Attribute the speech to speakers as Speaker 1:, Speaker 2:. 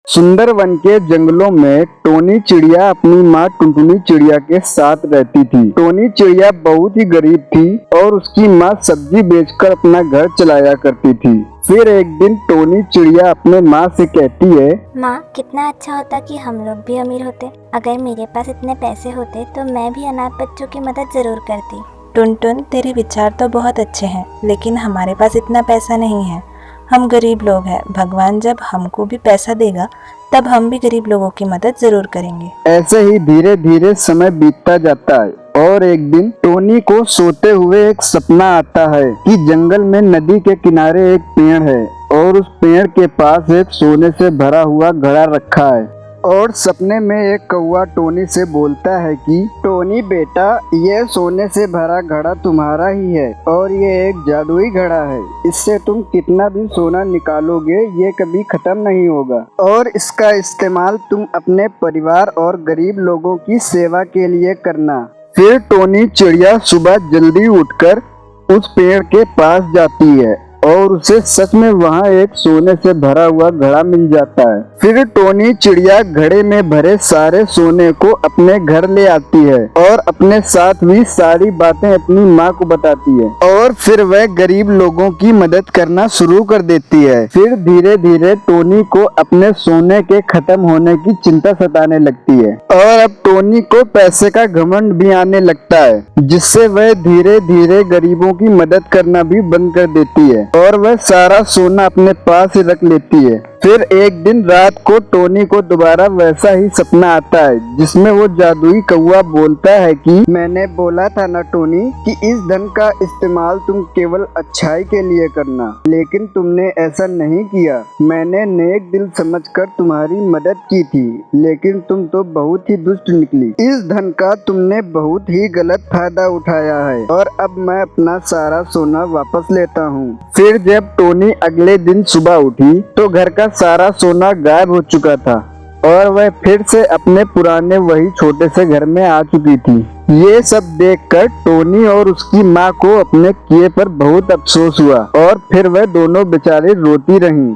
Speaker 1: सुंदरवन के जंगलों में टोनी चिड़िया अपनी माँ टुनटुनी चिड़िया के साथ रहती थी। टोनी चिड़िया बहुत ही गरीब थी और उसकी माँ सब्जी बेचकर अपना घर चलाया करती थी। फिर एक दिन टोनी चिड़िया अपने माँ से कहती है,
Speaker 2: माँ, कितना अच्छा होता कि हम लोग भी अमीर होते। अगर मेरे पास इतने पैसे होते तो मैं भी अनाथ बच्चों की मदद जरूर करती।
Speaker 3: टुनटुन, तेरे विचार तो बहुत अच्छे हैं, लेकिन हमारे पास इतना पैसा नहीं है। हम गरीब लोग हैं। भगवान जब हमको भी पैसा देगा तब हम भी गरीब लोगों की मदद जरूर करेंगे।
Speaker 1: ऐसे ही धीरे धीरे समय बीतता जाता है और एक दिन टोनी को सोते हुए एक सपना आता है कि जंगल में नदी के किनारे एक पेड़ है और उस पेड़ के पास एक सोने से भरा हुआ घड़ा रखा है। और सपने में एक कौवा टोनी से बोलता है कि टोनी बेटा, ये सोने से भरा घड़ा तुम्हारा ही है और ये एक जादुई घड़ा है। इससे तुम कितना भी सोना निकालोगे ये कभी खत्म नहीं होगा और इसका इस्तेमाल तुम अपने परिवार और गरीब लोगों की सेवा के लिए करना। फिर टोनी चिड़िया सुबह जल्दी उठकर उस पेड़ के पास जाती है और उसे सच में वहाँ एक सोने से भरा हुआ घड़ा मिल जाता है। फिर टोनी चिड़िया घड़े में भरे सारे सोने को अपने घर ले आती है और अपने साथ भी सारी बातें अपनी माँ को बताती है और फिर वह गरीब लोगों की मदद करना शुरू कर देती है। फिर धीरे धीरे टोनी को अपने सोने के खत्म होने की चिंता सताने लगती है और अब टोनी को पैसे का घमंड भी आने लगता है, जिससे वह धीरे धीरे गरीबों की मदद करना भी बंद कर देती है और वह सारा सोना अपने पास ही रख लेती है। फिर एक दिन रात को टोनी को दोबारा वैसा ही सपना आता है जिसमें वो जादुई कौवा बोलता है कि मैंने बोला था ना टोनी कि इस धन का इस्तेमाल तुम केवल अच्छाई के लिए करना, लेकिन तुमने ऐसा नहीं किया। मैंने नेक दिल समझकर तुम्हारी मदद की थी, लेकिन तुम तो बहुत ही दुष्ट निकली। इस धन का तुमने बहुत ही गलत फायदा उठाया है और अब मैं अपना सारा सोना वापस लेता हूँ। फिर जब टोनी अगले दिन सुबह उठी तो घर का सारा सोना गायब हो चुका था और वह फिर से अपने पुराने वही छोटे से घर में आ चुकी थी। ये सब देखकर टोनी और उसकी माँ को अपने किए पर बहुत अफसोस हुआ और फिर वह दोनों बेचारी रोती रहीं।